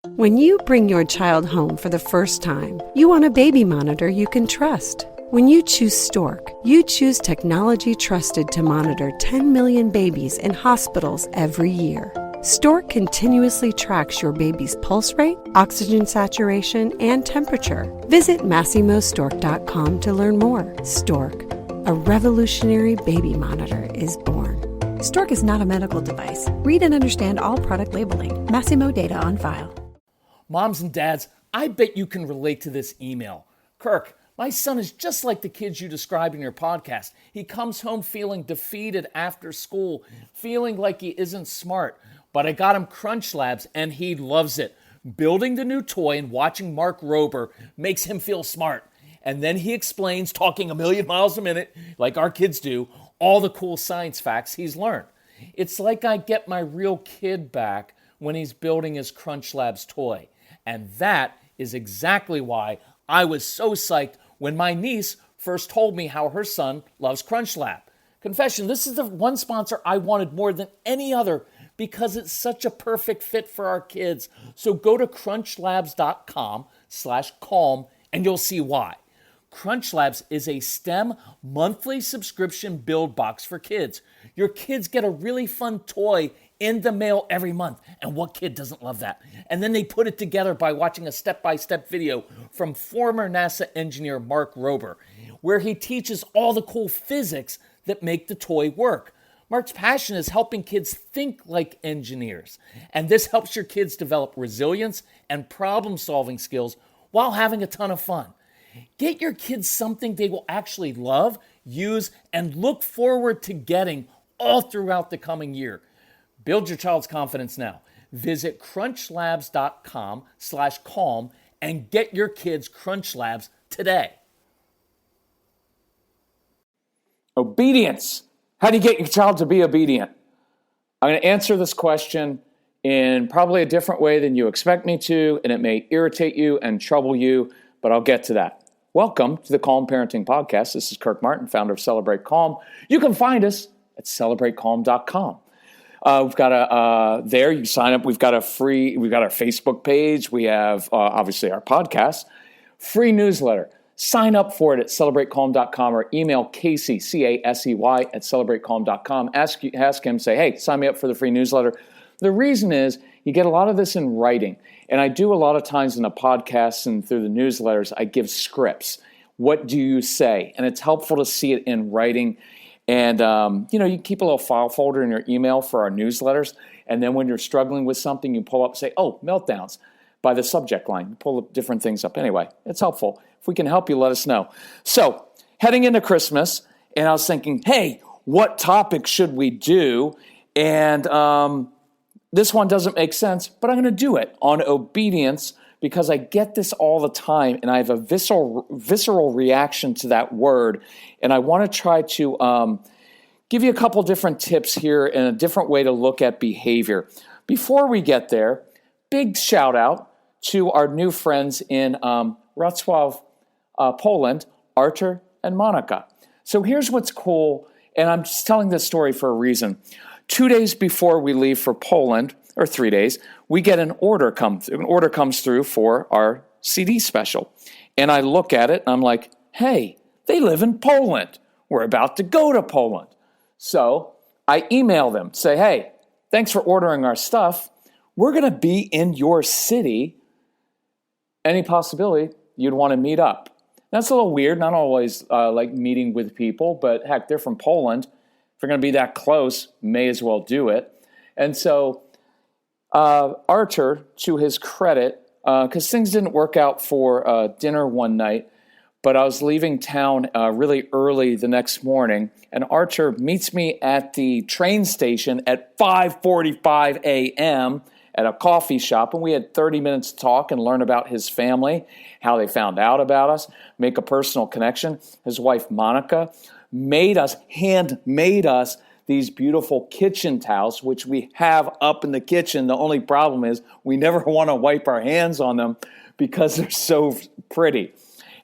When you bring your child home for the first time, you want a baby monitor you can trust. When you choose Stork, you choose technology trusted to monitor 10 million babies in hospitals every year. Stork continuously tracks your baby's pulse rate, oxygen saturation, and temperature. Visit MassimoStork.com to learn more. Stork, a revolutionary baby monitor, is born. Stork is not a medical device. Read and understand all product labeling. Massimo data on file. Moms and dads, I bet you can relate to this email. Kirk, my son is just like the kids you described in your podcast. He comes home feeling defeated after school, feeling like he isn't smart. But I got him Crunch Labs and he loves it. Building the new toy and watching Mark Rober makes him feel smart. And then he explains, talking a million miles a minute, like our kids do, all the cool science facts he's learned. It's like I get my real kid back when he's building his Crunch Labs toy. And that is exactly why I was so psyched when my niece first told me how her son loves Crunch Lab. Confession, this is the one sponsor I wanted more than any other because it's such a perfect fit for our kids. So go to crunchlabs.com/calm and you'll see why. Crunch Labs is a STEM monthly subscription build box for kids. Your kids get a really fun toy in the mail every month. And what kid doesn't love that? And then they put it together by watching a step-by-step video from former NASA engineer Mark Rober, where he teaches all the cool physics that make the toy work. Mark's passion is helping kids think like engineers. And this helps your kids develop resilience and problem-solving skills while having a ton of fun. Get your kids something they will actually love, use, and look forward to getting all throughout the coming year. Build your child's confidence now. Visit crunchlabs.com/calm and get your kids Crunch Labs today. Obedience. How do you get your child to be obedient? I'm going to answer this question in probably a different way than you expect me to, and it may irritate you and trouble you, but I'll get to that. Welcome to the Calm Parenting Podcast. This is Kirk Martin, founder of Celebrate Calm. You can find us at celebratecalm.com. We've got there you can sign up. We've got our Facebook page. We have obviously our podcast, free newsletter. Sign up for it at celebratecalm.com or email Casey, Casey, at celebratecalm.com. Ask him, say, hey, sign me up for the free newsletter. The reason is you get a lot of this in writing. And I do a lot of times in the podcasts and through the newsletters, I give scripts. What do you say? And it's helpful to see it in writing. And, you keep a little file folder in your email for our newsletters. And then when you're struggling with something, you pull up and say, oh, meltdowns by the subject line. You pull different things up. Anyway, it's helpful. If we can help you, let us know. So heading into Christmas, and I was thinking, hey, what topic should we do? And this one doesn't make sense, but I'm going to do it on obedience because I get this all the time, and I have a visceral reaction to that word. And I want to try to give you a couple different tips here and a different way to look at behavior. Before we get there, big shout out to our new friends in Wrocław, Poland, Artur and Monica. So here's what's cool, and I'm just telling this story for a reason. 2 days before we leave for Poland, or 3 days, we get an order comes through for our CD special. And I look at it and I'm like, hey, they live in Poland. We're about to go to Poland. So I email them, say, hey, thanks for ordering our stuff. We're going to be in your city. Any possibility you'd want to meet up? That's a little weird. Not always like meeting with people, but heck, they're from Poland. If they're going to be that close, may as well do it. And so Artur, to his credit, because things didn't work out for dinner one night, but I was leaving town really early the next morning, and Artur meets me at the train station at 5:45 a.m. at a coffee shop, and we had 30 minutes to talk and learn about his family, how they found out about us, make a personal connection. His wife, Monica, handmade us these beautiful kitchen towels, which we have up in the kitchen. The only problem is we never want to wipe our hands on them because they're so pretty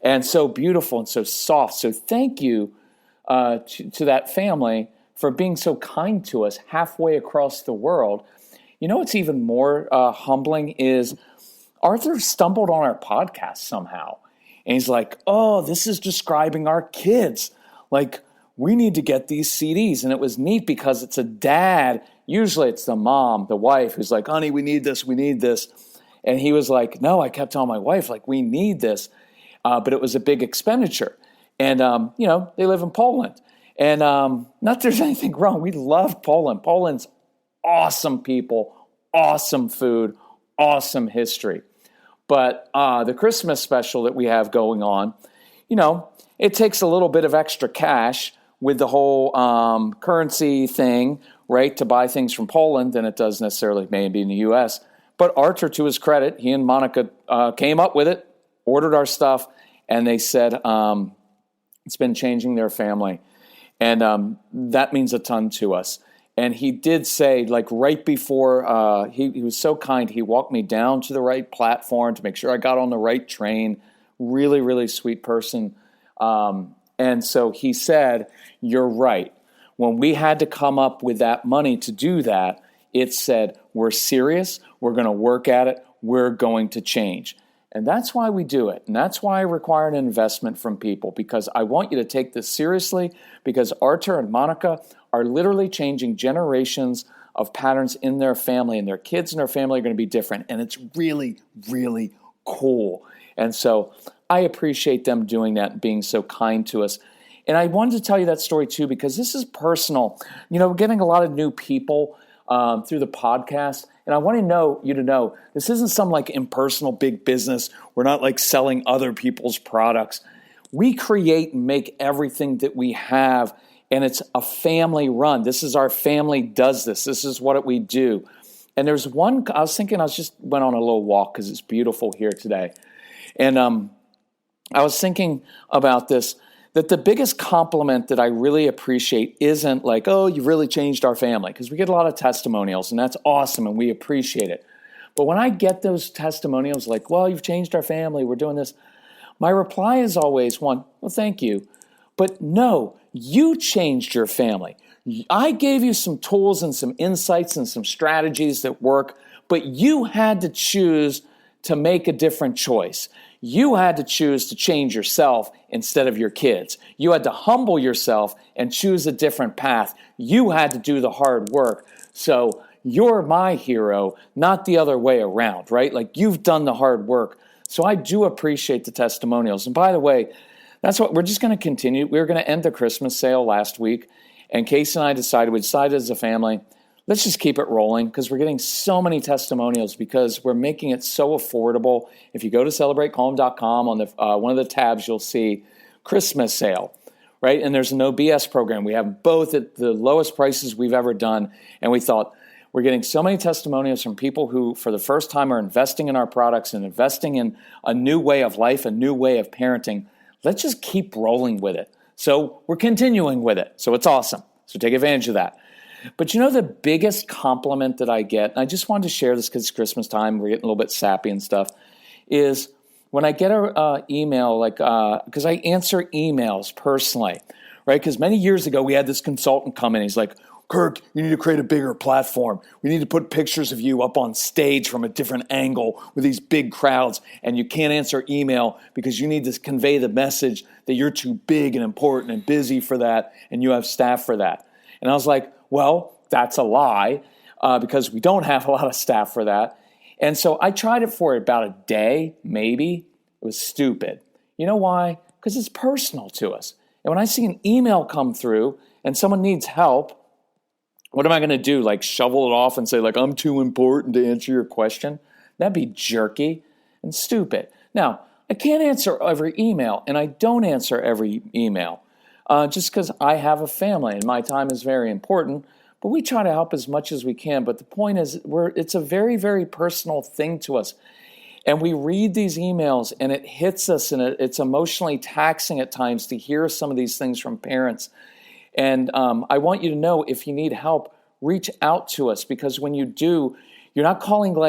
and so beautiful and so soft. So thank you to that family for being so kind to us halfway across the world. You know what's even more humbling is Arthur stumbled on our podcast somehow. And he's like, oh, this is describing our kids. Like, we need to get these CDs. And it was neat because it's a dad. Usually it's the mom, the wife, who's like, honey, we need this, we need this. And he was like, no, I kept telling my wife, like, we need this. But it was a big expenditure. And, they live in Poland. And not that there's anything wrong. We love Poland. Poland's awesome people, awesome food, awesome history. But the Christmas special that we have going on, it takes a little bit of extra cash with the whole currency thing, right, to buy things from Poland than it does necessarily maybe in the U.S. But Arthur, to his credit, he and Monica came up with it, ordered our stuff, and they said it's been changing their family. And that means a ton to us. And he did say, like right before, he was so kind, he walked me down to the right platform to make sure I got on the right train. Really, really sweet person. And so he said, you're right. When we had to come up with that money to do that, it said, we're serious, we're going to work at it, we're going to change. And that's why we do it. And that's why I require an investment from people, because I want you to take this seriously, because Arthur and Monica are literally changing generations of patterns in their family, and their kids and their family are going to be different. And it's really, really cool. And so I appreciate them doing that and being so kind to us. And I wanted to tell you that story too, because this is personal. We're getting a lot of new people through the podcast. And I want you to know, this isn't some like impersonal big business. We're not like selling other people's products. We create and make everything that we have, and it's a family run. This is our family does this. This is what we do. And there's one, I just went on a little walk because it's beautiful here today. And I was thinking about this, that the biggest compliment that I really appreciate isn't like, oh, you really changed our family, because we get a lot of testimonials, and that's awesome, and we appreciate it. But when I get those testimonials like, well, you've changed our family, we're doing this, my reply is always one, well, thank you. But no, you changed your family. I gave you some tools and some insights and some strategies that work, but you had to choose to make a different choice. You had to choose to change yourself instead of your kids. You had to humble yourself and choose a different path. You had to do the hard work. So you're my hero, not the other way around, right? Like, you've done the hard work. So I do appreciate the testimonials. And by the way, that's what we're just going to continue. We were going to end the Christmas sale last week, and Casey and I we decided as a family, let's just keep it rolling, because we're getting so many testimonials, because we're making it so affordable. If you go to celebratecalm.com, on the one of the tabs, you'll see Christmas sale, right? And there's a no BS program. We have both at the lowest prices we've ever done. And we thought, we're getting so many testimonials from people who, for the first time, are investing in our products and investing in a new way of life, a new way of parenting. Let's just keep rolling with it. So we're continuing with it. So it's awesome. So take advantage of that. But the biggest compliment that I get, and I just wanted to share this because it's Christmas time, we're getting a little bit sappy and stuff, is when I get an email, because I answer emails personally, right? Because many years ago, we had this consultant come in. He's like, Kirk, you need to create a bigger platform. We need to put pictures of you up on stage from a different angle with these big crowds, and you can't answer email because you need to convey the message that you're too big and important and busy for that, and you have staff for that. And I was like, well, that's a lie, because we don't have a lot of staff for that. And so I tried it for about a day, maybe. It was stupid. You know why? Because it's personal to us. And when I see an email come through and someone needs help, what am I going to do? Like, shovel it off and say, like, I'm too important to answer your question? That'd be jerky and stupid. Now, I can't answer every email, and I don't answer every email. Just because I have a family and my time is very important, but we try to help as much as we can. But the point is, it's a very, very personal thing to us. And we read these emails and it hits us, and it's emotionally taxing at times to hear some of these things from parents. And I want you to know, if you need help, reach out to us, because when you do, you're not calling a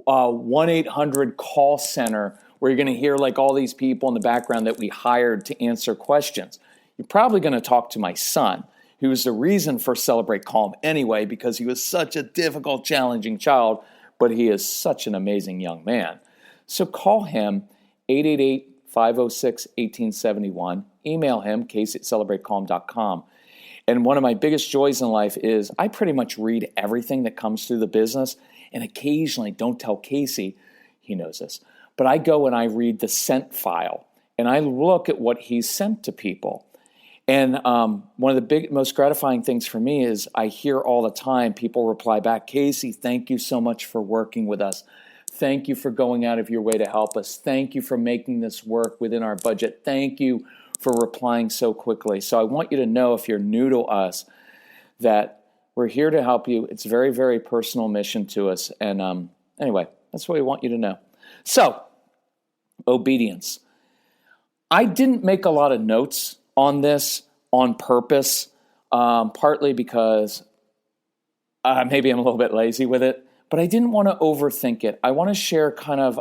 1-800 call center where you're going to hear like all these people in the background that we hired to answer questions. You're probably going to talk to my son, who was the reason for Celebrate Calm anyway, because he was such a difficult, challenging child. but he is such an amazing young man. So call him, 888-506-1871. Email him, casey@celebratecalm.com. And one of my biggest joys in life is I pretty much read everything that comes through the business, and occasionally, don't tell Casey, he knows this, but I go and I read the sent file, and I look at what he's sent to people. And one of the most gratifying things for me is I hear all the time people reply back, Casey, thank you so much for working with us. Thank you for going out of your way to help us. Thank you for making this work within our budget. Thank you for replying so quickly. So I want you to know, if you're new to us, that we're here to help you. It's a very, very personal mission to us. And anyway, that's what we want you to know. So, obedience. I didn't make a lot of notes on this on purpose, partly because maybe I'm a little bit lazy with it, but I didn't want to overthink it. I want to share kind of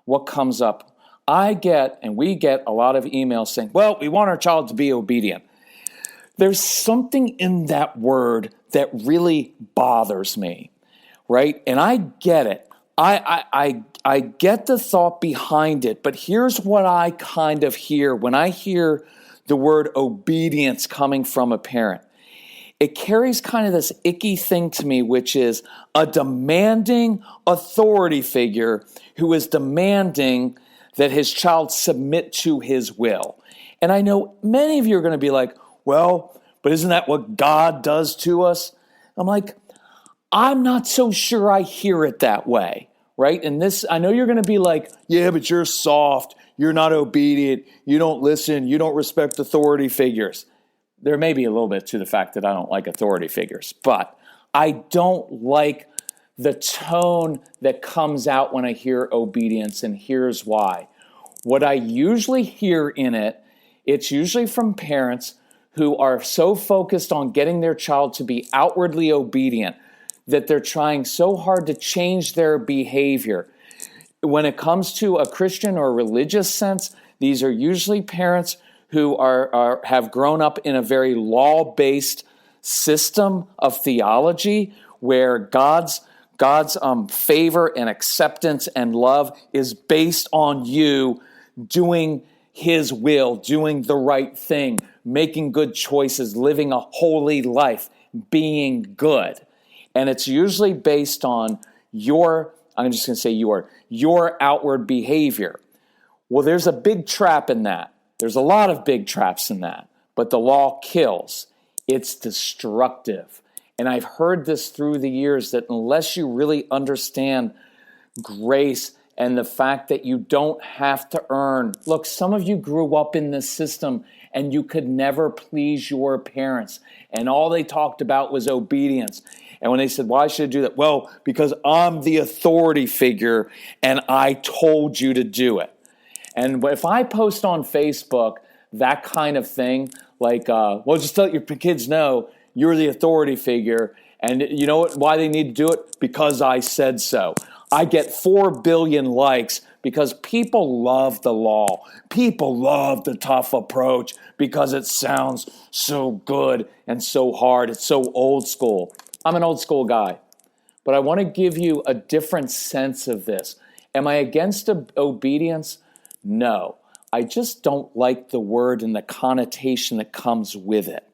what comes up. We get a lot of emails saying, well, we want our child to be obedient. There's something in that word that really bothers me, right? And I get it. I get the thought behind it, but here's what I kind of hear when I hear the word obedience coming from a parent. It carries kind of this icky thing to me, which is a demanding authority figure who is demanding that his child submit to his will. And I know many of you are going to be like, well, but isn't that what God does to us? I'm like, I'm not so sure I hear it that way, right? And this, I know you're going to be like, yeah, but you're soft, you're not obedient, you don't listen, you don't respect authority figures. There may be a little bit to the fact that I don't like authority figures, but I don't like the tone that comes out when I hear obedience, and here's why. What I usually hear in it, it's usually from parents who are so focused on getting their child to be outwardly obedient that they're trying so hard to change their behavior. When it comes to a Christian or religious sense, these are usually parents who have grown up in a very law-based system of theology where God's favor and acceptance and love is based on you doing His will, doing the right thing, making good choices, living a holy life, being good. And it's usually based on your outward behavior. Well, there's a big trap in that. There's a lot of big traps in that, but the law kills. It's destructive. And I've heard this through the years that unless you really understand grace and the fact that you don't have to earn. Look, some of you grew up in this system and you could never please your parents. And all they talked about was obedience. And when they said, why should I do that? Well, because I'm the authority figure and I told you to do it. And if I post on Facebook that kind of thing, like, just let your kids know you're the authority figure, and you know what? Why they need to do it? Because I said so. I get 4 billion likes because people love the law. People love the tough approach because it sounds so good and so hard. It's so old school. I'm an old school guy, but I want to give you a different sense of this. Am I against obedience? No, I just don't like the word and the connotation that comes with it.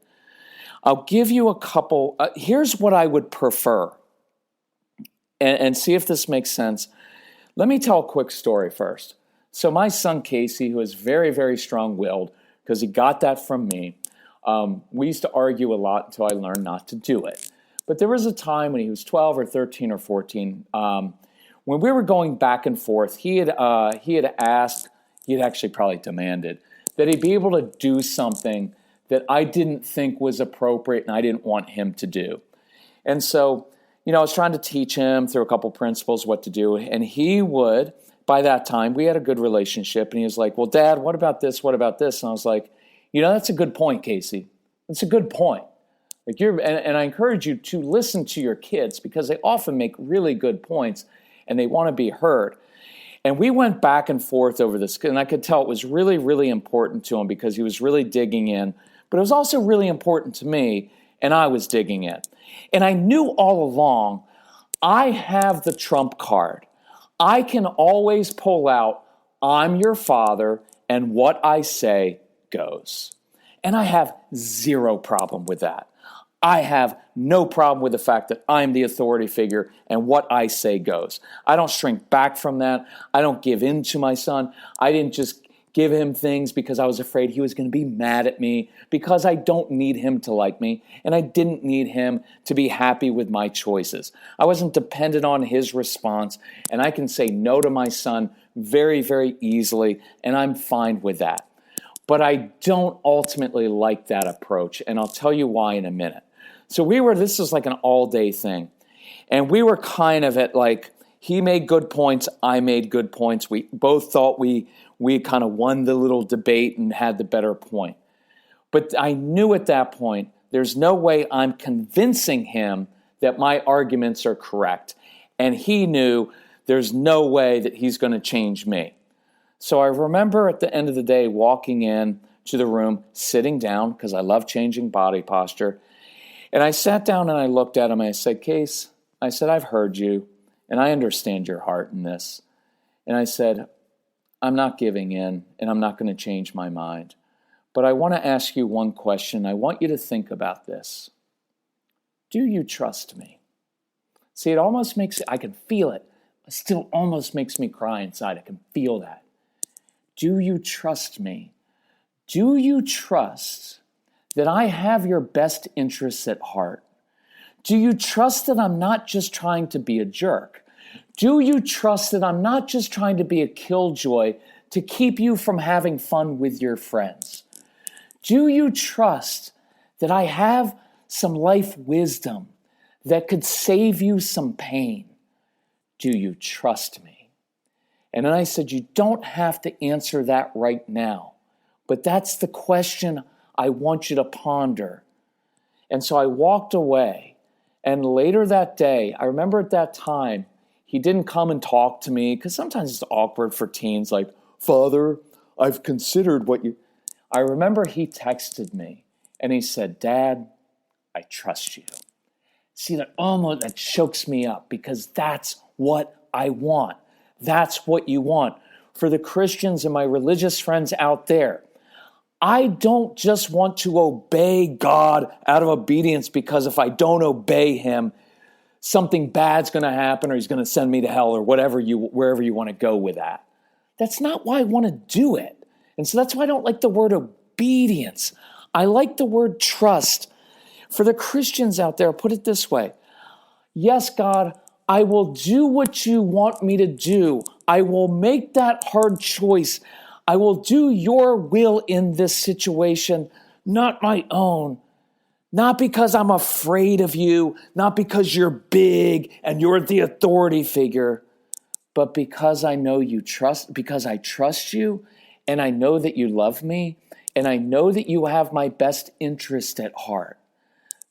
I'll give you a couple. Here's what I would prefer, and see if this makes sense. Let me tell a quick story first. So my son Casey, who is very, very strong-willed, because he got that from me, we used to argue a lot until I learned not to do it. But there was a time when he was 12 or 13 or 14, when we were going back and forth, he had asked, he had actually probably demanded, that he be able to do something that I didn't think was appropriate and I didn't want him to do. And so, I was trying to teach him through a couple principles what to do. And he would, by that time, we had a good relationship. And he was like, well, Dad, what about this? What about this? And I was like, that's a good point, Casey. It's a good point. Like and I encourage you to listen to your kids because they often make really good points and they want to be heard. And we went back and forth over this, and I could tell it was really, really important to him because he was really digging in. But it was also really important to me, and I was digging in. And I knew all along I have the trump card. I can always pull out, I'm your father, and what I say goes. And I have zero problem with that. I have no problem with the fact that I'm the authority figure and what I say goes. I don't shrink back from that. I don't give in to my son. I didn't just give him things because I was afraid he was going to be mad at me, because I don't need him to like me, and I didn't need him to be happy with my choices. I wasn't dependent on his response, and I can say no to my son very, very easily, and I'm fine with that. But I don't ultimately like that approach, and I'll tell you why in a minute. So this is like an all-day thing, and we were kind of at like, he made good points, I made good points. We both thought we kind of won the little debate and had the better point. But I knew at that point, there's no way I'm convincing him that my arguments are correct. And he knew there's no way that he's going to change me. So I remember at the end of the day walking in to the room, sitting down, because I love changing body posture. And I sat down and I looked at him and I said, Case, I said, I've heard you and I understand your heart in this. And I said, I'm not giving in and I'm not going to change my mind. But I want to ask you one question. I want you to think about this. Do you trust me? See, it almost I can feel it. It still almost makes me cry inside. I can feel that. Do you trust me? Do you trust that I have your best interests at heart? Do you trust that I'm not just trying to be a jerk? Do you trust that I'm not just trying to be a killjoy to keep you from having fun with your friends? Do you trust that I have some life wisdom that could save you some pain? Do you trust me? And then I said, you don't have to answer that right now, but that's the question I want you to ponder. And so I walked away. And later that day, I remember at that time, he didn't come and talk to me, because sometimes it's awkward for teens, like, Father, I've considered what you... I remember he texted me and he said, Dad, I trust you. See, that chokes me up, because that's what I want. That's what you want. For the Christians and my religious friends out there, I don't just want to obey God out of obedience, because if I don't obey him, something bad's going to happen, or he's going to send me to hell, or wherever you want to go with that. That's not why I want to do it. And so that's why I don't like the word obedience. I like the word trust. For the Christians out there, put it this way. Yes, God, I will do what you want me to do. I will make that hard choice. I will do your will in this situation, not my own. Not because I'm afraid of you, not because you're big and you're the authority figure, but because I know you trust, because I trust you, and I know that you love me, and I know that you have my best interest at heart.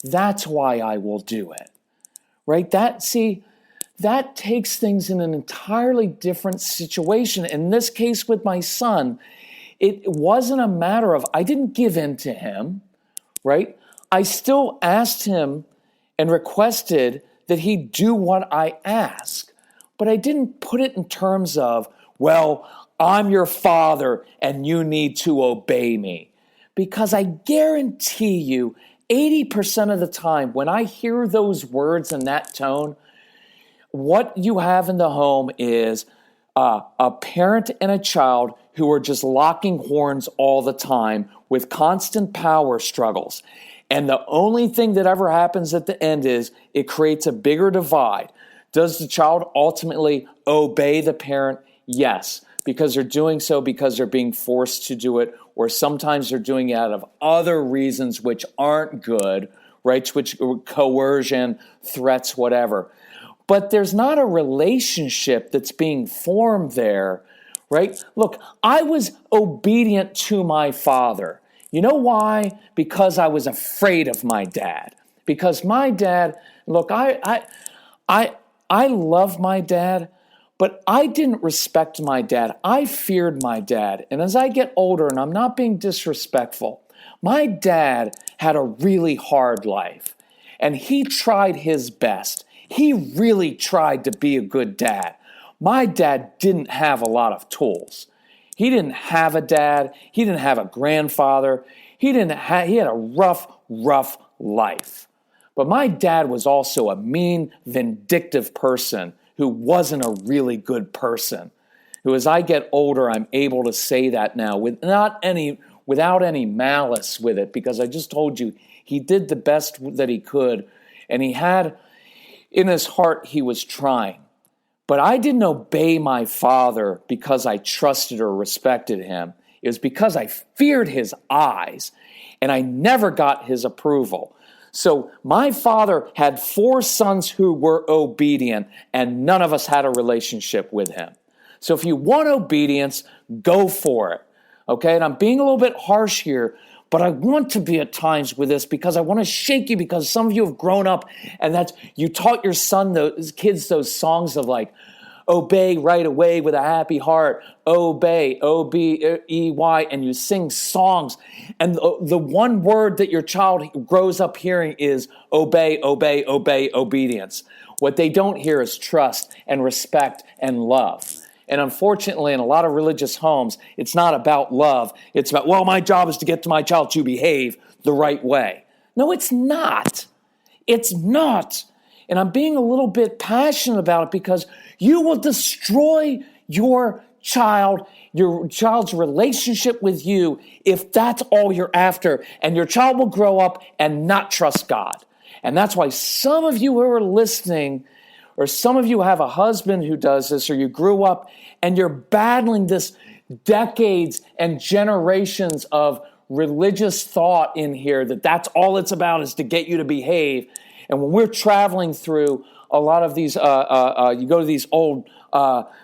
That's why I will do it. Right? That takes things in an entirely different situation. In this case with my son, it wasn't a matter of, I didn't give in to him, right? I still asked him and requested that he do what I ask, but I didn't put it in terms of, well, I'm your father and you need to obey me. Because I guarantee you, 80% of the time when I hear those words in that tone, what you have in the home is a parent and a child who are just locking horns all the time with constant power struggles. And the only thing that ever happens at the end is it creates a bigger divide. Does the child ultimately obey the parent? Yes, because they're doing so because they're being forced to do it, or sometimes they're doing it out of other reasons which aren't good, right? Which coercion, threats, whatever. But there's not a relationship that's being formed there, right? Look, I was obedient to my father. You know why? Because I was afraid of my dad. Because my dad, look, I love my dad, but I didn't respect my dad. I feared my dad. And as I get older, and I'm not being disrespectful, my dad had a really hard life. And he tried his best. he really tried to be a good dad. My dad didn't have a lot of tools. He didn't have a dad. He didn't have a grandfather. He had a rough life. But my dad was also a mean, vindictive person who wasn't a really good person. Who, as I get older, I'm able to say that now without any malice with it, because I just told you he did the best that he could, and he had in his heart he was trying. But I didn't obey my father because I trusted or respected him. It was because I feared his eyes, and I never got his approval. So my father had 4 sons who were obedient, and none of us had a relationship with him. So if you want obedience, go for it. Okay, and I'm being a little bit harsh here, but I want to be at times with this because I want to shake you, because some of you have grown up and you taught your kids those songs of like, obey right away with a happy heart, obey, O-B-E-Y, and you sing songs. And the one word that your child grows up hearing is obey, obey, obey, obedience. What they don't hear is trust and respect and love. And unfortunately, in a lot of religious homes, it's not about love. It's about, well, my job is to get to my child to behave the right way. No, it's not. It's not. And I'm being a little bit passionate about it because you will destroy your child's relationship with you if that's all you're after. And your child will grow up and not trust God. And that's why some of you who are listening, or some of you have a husband who does this, or you grew up and you're battling this decades and generations of religious thought in here, that's all it's about is to get you to behave. And when we're traveling through a lot of these, you go to these old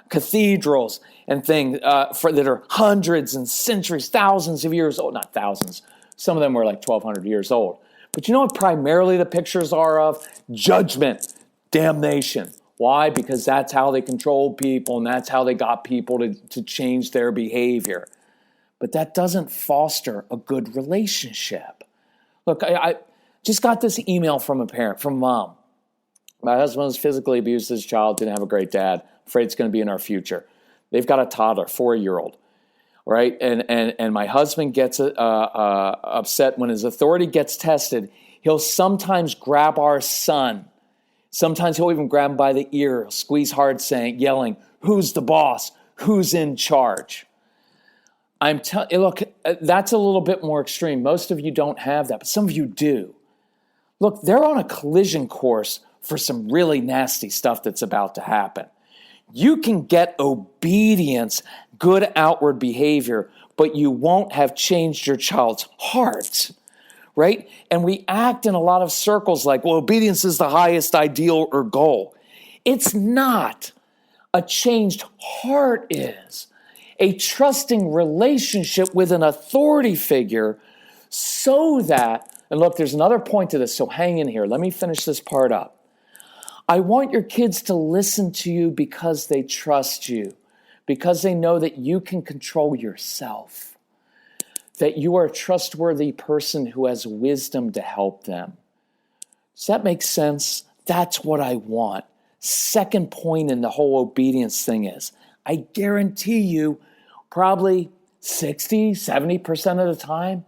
cathedrals and things that are hundreds and centuries, thousands of years old, not thousands, some of them were like 1,200 years old. But you know what primarily the pictures are of? Judgment. Damnation. Why? Because that's how they control people, and that's how they got people to change their behavior. But that doesn't foster a good relationship. Look, I just got this email from a mom. My husband was physically abused as a child, didn't have a great dad. Afraid it's going to be in our future. They've got a toddler, 4-year-old, right? And my husband gets upset when his authority gets tested. He'll sometimes grab our son. Sometimes he'll even grab him by the ear, squeeze hard, yelling, "Who's the boss? Who's in charge?" Look, that's a little bit more extreme. Most of you don't have that, but some of you do. Look, they're on a collision course for some really nasty stuff that's about to happen. You can get obedience, good outward behavior, but you won't have changed your child's heart. Right? And we act in a lot of circles like, well, obedience is the highest ideal or goal. It's not. A changed heart is. A trusting relationship with an authority figure so that, and look, there's another point to this, so hang in here. Let me finish this part up. I want your kids to listen to you because they trust you, because they know that you can control yourself, that you are a trustworthy person who has wisdom to help them. Does that make sense? That's what I want. Second point in the whole obedience thing is, I guarantee you, probably 60, 70% of the time,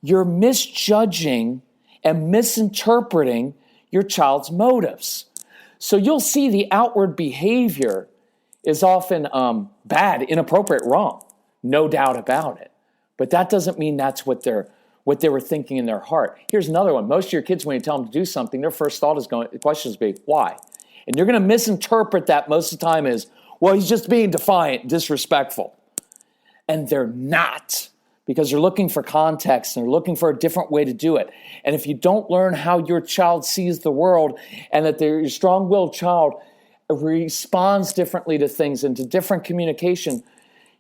you're misjudging and misinterpreting your child's motives. So you'll see the outward behavior is often bad, inappropriate, wrong. No doubt about it. But that doesn't mean that's what they were thinking in their heart. Here's another one. Most of your kids, when you tell them to do something, their first thought the question is be, why? And you're going to misinterpret that most of the time as, well, he's just being defiant, disrespectful. And they're not, because they're looking for context and they're looking for a different way to do it. And if you don't learn how your child sees the world and that your strong-willed child responds differently to things and to different communication,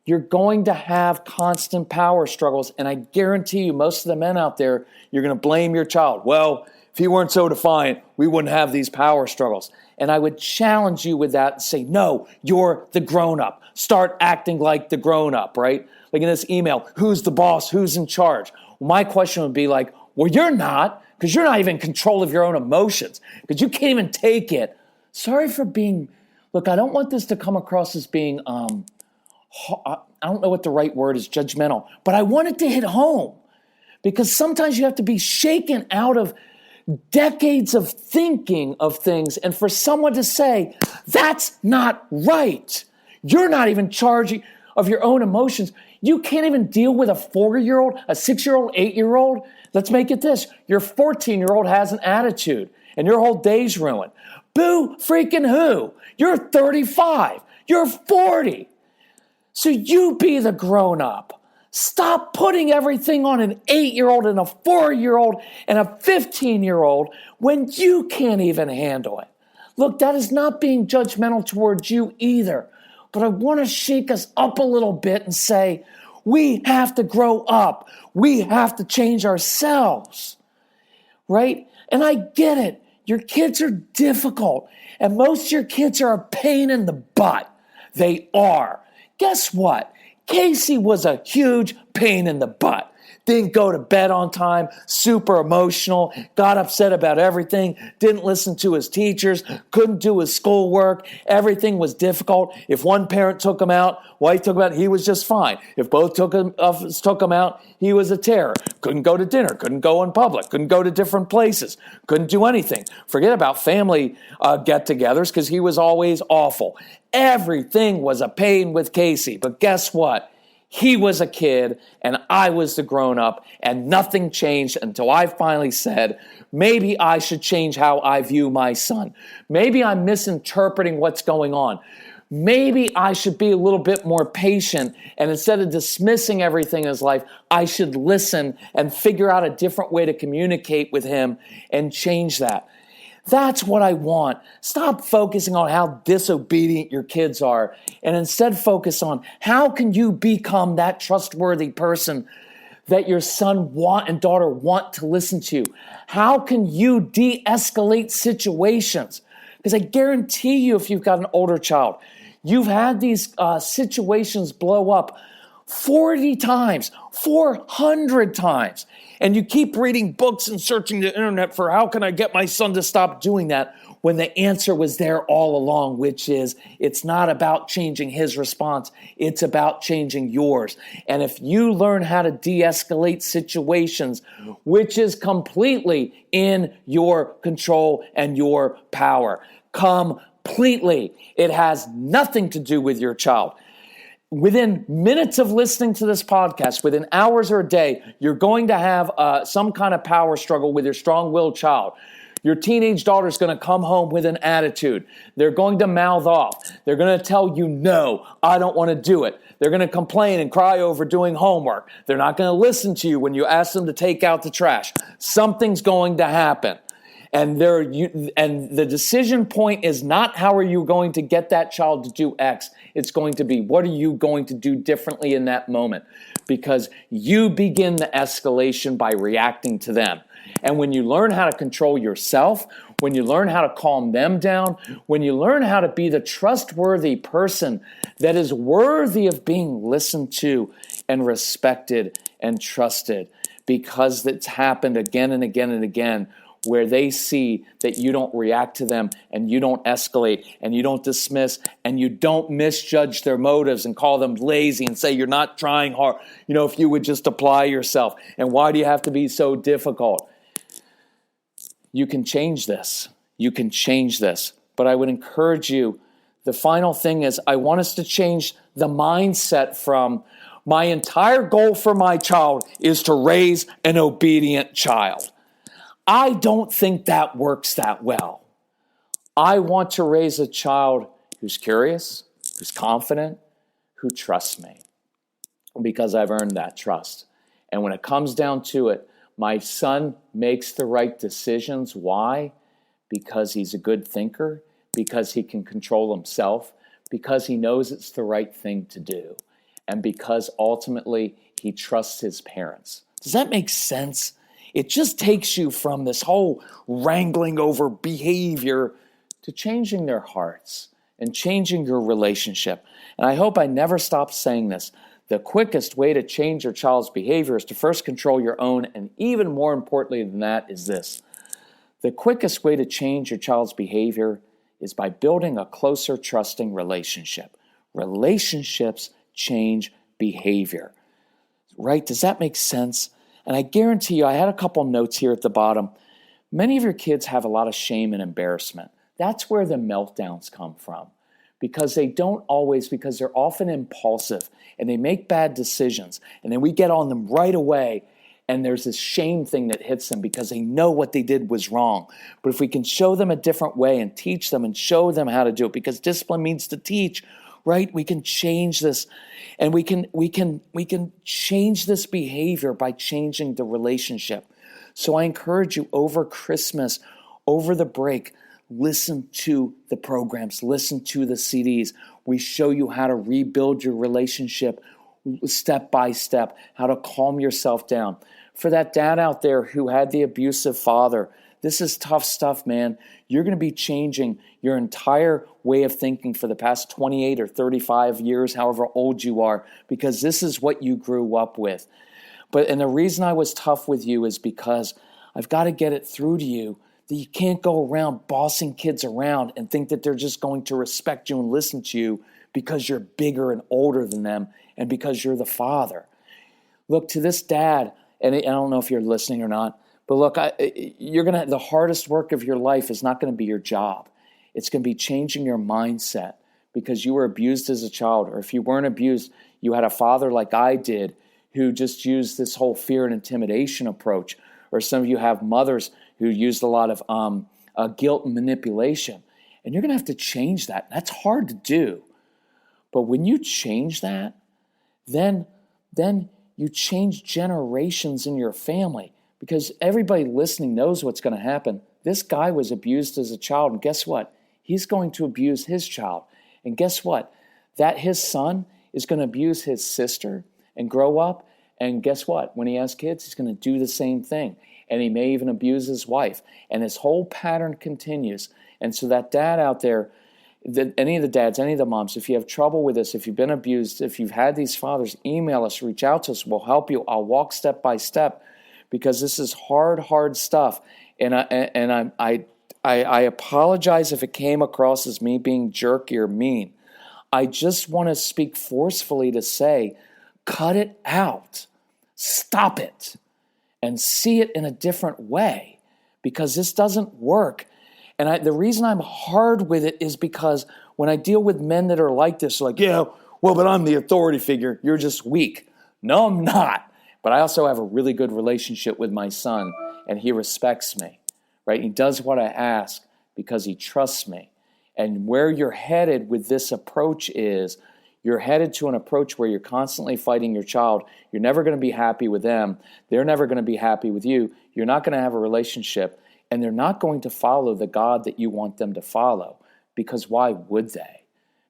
you're going to have constant power struggles. And I guarantee you, most of the men out there, you're going to blame your child. Well, if he weren't so defiant, we wouldn't have these power struggles. And I would challenge you with that and say, no, you're the grown-up. Start acting like the grown-up, right? Like in this email, who's the boss? Who's in charge? Well, my question would be like, well, you're not, because you're not even in control of your own emotions, because you can't even take it. Sorry for being, look, I don't want this to come across as being, I don't know what the right word is, judgmental, but I want it to hit home because sometimes you have to be shaken out of decades of thinking of things and for someone to say, that's not right. You're not even charging of your own emotions. You can't even deal with a 4-year-old, a 6-year-old, 8-year-old. Let's make it this. Your 14-year-old has an attitude and your whole day's ruined. Boo freaking who? You're 35. You're 40. So you be the grown-up. Stop putting everything on an 8-year-old and a 4-year-old and a 15-year-old when you can't even handle it. Look, that is not being judgmental towards you either. But I want to shake us up a little bit and say, we have to grow up. We have to change ourselves, right? And I get it. Your kids are difficult, and most of your kids are a pain in the butt. They are. Guess what? Casey was a huge pain in the butt. Didn't go to bed on time, super emotional, got upset about everything, didn't listen to his teachers, couldn't do his schoolwork. Everything was difficult. If one parent took him out, wife took him out, he was just fine. If both took him out, he was a terror. Couldn't go to dinner, couldn't go in public, couldn't go to different places, couldn't do anything. Forget about family get-togethers because he was always awful. Everything was a pain with Casey. But guess what? He was a kid and I was the grown-up, and nothing changed until I finally said, maybe I should change how I view my son. Maybe I'm misinterpreting what's going on. Maybe I should be a little bit more patient, and instead of dismissing everything in his life, I should listen and figure out a different way to communicate with him and change that. That's what I want. Stop focusing on how disobedient your kids are and instead focus on how can you become that trustworthy person that your son and daughter want to listen to? How can you de-escalate situations? Because I guarantee you, if you've got an older child, you've had these situations blow up 40 times, 400 times. And you keep reading books and searching the internet for how can I get my son to stop doing that when the answer was there all along, which is it's not about changing his response. It's about changing yours. And if you learn how to de-escalate situations, which is completely in your control and your power, completely, it has nothing to do with your child. Within minutes of listening to this podcast, within hours or a day, you're going to have some kind of power struggle with your strong-willed child. Your teenage daughter is going to come home with an attitude. They're going to mouth off. They're going to tell you, no, I don't want to do it. They're going to complain and cry over doing homework. They're not going to listen to you when you ask them to take out the trash. Something's going to happen. And the decision point is not how are you going to get that child to do X. It's going to be what are you going to do differently in that moment? Because you begin the escalation by reacting to them. And when you learn how to control yourself, when you learn how to calm them down, when you learn how to be the trustworthy person that is worthy of being listened to and respected and trusted, because it's happened again and again and again, where they see that you don't react to them and you don't escalate and you don't dismiss and you don't misjudge their motives and call them lazy and say you're not trying hard. You know, if you would just apply yourself. And why do you have to be so difficult? You can change this. You can change this. But I would encourage you, the final thing is I want us to change the mindset from my entire goal for my child is to raise an obedient child. I don't think that works that well. I want to raise a child who's curious, who's confident, who trusts me because I've earned that trust. And when it comes down to it, my son makes the right decisions. Why? Because he's a good thinker, because he can control himself, because he knows it's the right thing to do, and because ultimately he trusts his parents. Does that make sense? It just takes you from this whole wrangling over behavior to changing their hearts and changing your relationship. And I hope I never stop saying this. The quickest way to change your child's behavior is to first control your own, and even more importantly than that is this. The quickest way to change your child's behavior is by building a closer, trusting relationship. Relationships change behavior, right? Does that make sense? And I guarantee you, I had a couple notes here at the bottom. Many of your kids have a lot of shame and embarrassment. That's where the meltdowns come from, because because they're often impulsive and they make bad decisions. And then we get on them right away, and there's this shame thing that hits them because they know what they did was wrong. But if we can show them a different way and teach them and show them how to do it, because discipline means to teach, right? We can change this, and we can change this behavior by changing the relationship. So I encourage you, over Christmas, over the break, listen to the programs, listen to the CDs. We show you how to rebuild your relationship step by step, how to calm yourself down. For that dad out there who had the abusive father, this is tough stuff, man. You're going to be changing your entire way of thinking for the past 28 or 35 years, however old you are, because this is what you grew up with. And the reason I was tough with you is because I've got to get it through to you that you can't go around bossing kids around and think that they're just going to respect you and listen to you because you're bigger and older than them and because you're the father. Look, to this dad, and I don't know if you're listening or not, but look, the hardest work of your life is not going to be your job. It's going to be changing your mindset because you were abused as a child, or if you weren't abused, you had a father like I did who just used this whole fear and intimidation approach, or some of you have mothers who used a lot of guilt and manipulation. And you're going to have to change that. That's hard to do. But when you change that, then you change generations in your family, because everybody listening knows what's going to happen. This guy was abused as a child, and guess what? He's going to abuse his child. And guess what? That his son is going to abuse his sister and grow up, and guess what? When he has kids, he's going to do the same thing. And he may even abuse his wife. And this whole pattern continues. And so that dad out there, any of the dads, any of the moms, if you have trouble with this, if you've been abused, if you've had these fathers, email us, reach out to us. We'll help you. I'll walk step by step, because this is hard stuff. And I apologize if it came across as me being jerky or mean. I just want to speak forcefully to say, cut it out. Stop it. And see it in a different way, because this doesn't work. And the reason I'm hard with it is because when I deal with men that are like this, like, yeah, well, but I'm the authority figure. You're just weak. No, I'm not. But I also have a really good relationship with my son, and he respects me, right? He does what I ask because he trusts me. And where you're headed with this approach is, you're headed to an approach where you're constantly fighting your child. You're never going to be happy with them. They're never going to be happy with you. You're not going to have a relationship, and they're not going to follow the God that you want them to follow. Because why would they?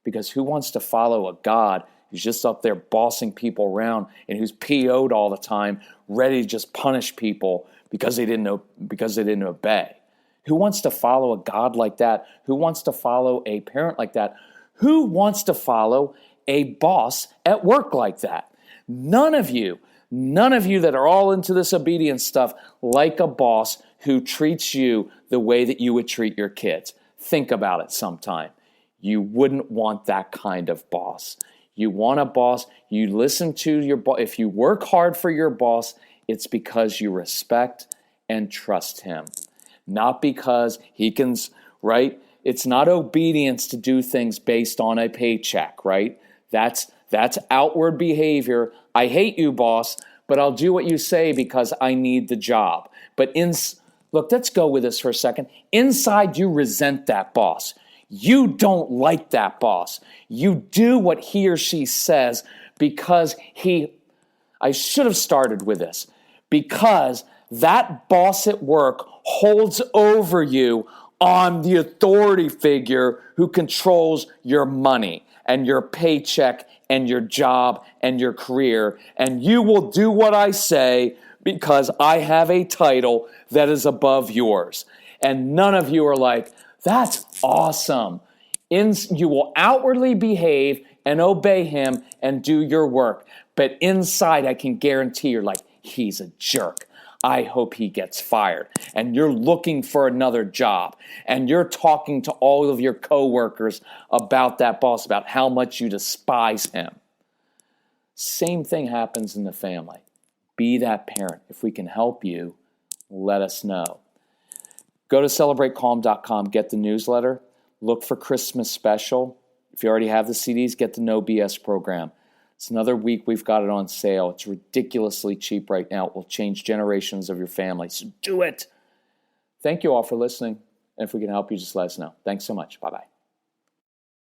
Because who wants to follow a God who's just up there bossing people around and who's PO'd all the time, ready to just punish people because they didn't obey? Who wants to follow a God like that? Who wants to follow a parent like that? Who wants to follow a boss at work like that? None of you that are all into this obedience stuff like a boss who treats you the way that you would treat your kids. Think about it sometime. You wouldn't want that kind of boss. You want a boss, you listen to your boss. If you work hard for your boss, it's because you respect and trust him. Not because he can, right? It's not obedience to do things based on a paycheck, right? That's outward behavior. I hate you, boss, but I'll do what you say because I need the job. But look, let's go with this for a second. Inside, you resent that boss. You don't like that boss. You do what he or she says because I should have started with this, because that boss at work holds over you on the authority figure who controls your money and your paycheck and your job and your career. And you will do what I say because I have a title that is above yours. And none of you are like, that's awesome. You will outwardly behave and obey him and do your work. But inside, I can guarantee you're like, he's a jerk. I hope he gets fired. And you're looking for another job. And you're talking to all of your coworkers about that boss, about how much you despise him. Same thing happens in the family. Be that parent. If we can help you, let us know. Go to celebratecalm.com, get the newsletter, look for Christmas special. If you already have the CDs, get the No BS program. It's another week we've got it on sale. It's ridiculously cheap right now. It will change generations of your family. So do it. Thank you all for listening. And if we can help you, just let us know. Thanks so much. Bye-bye.